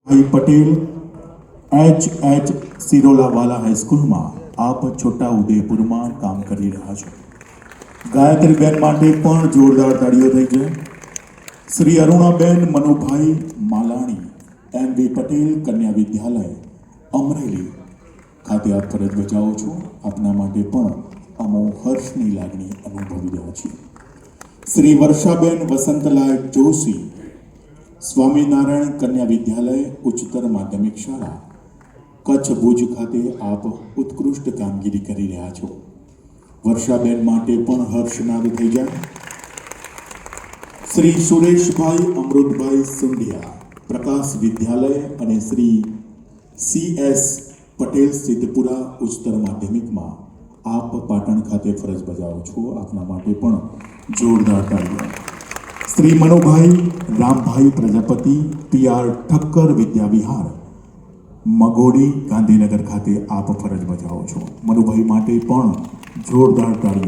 ભાઈ પટેલ એચ સિરોલાવાલા હાઈસ્કૂલમાં આપ છોટાઉદેપુરમાં કામ કરી રહ્યા છો. ગાયત્રીબેન માટે પણ જોરદાર તાળીઓ થઈ છે. શ્રી અરુણાબેન મનુભાઈ માલાણી એમ.વી. પટેલ કન્યા વિદ્યાલય અમરેલી ખાતે આપ ફરજ બજાવો છો. આપના માટે પણ અમો હર્ષની લાગણી અનુભવી રહ્યા છીએ. શ્રી વર્ષાબેન વસંતલાલ જોશી સ્વામિનારાયણ કન્યા વિદ્યાલય ઉચ્ચતર માધ્યમિક શાળા કચ્છ ભુજ ખાતે આપ ઉત્કૃષ્ટ કામગીરી કરી રહ્યા છો. વર્ષાબેન માટે પણ હર્ષનાદ થઈ જાય. શ્રી સુરેશભાઈ અમૃતભાઈ સુંડિયા પ્રકાશ વિદ્યાલય અને શ્રી CS પટેલ સિદ્ધપુરા ઉચ્ચતર માધ્યમિકમાં આપ પાટણ ખાતે ફરજ બજાવો છો. આપના માટે પણ જોરદાર તાળીઓ. શ્રી મનુભાઈ રામભાઈ પ્રજાપતિ PR ઠક્કર વિદ્યાવિહાર મગોડી ગાંધીનગર ખાતે આપ ફરજ બજાવો છો. મનુભાઈ માટે પણ જોરદાર તાળીઓ.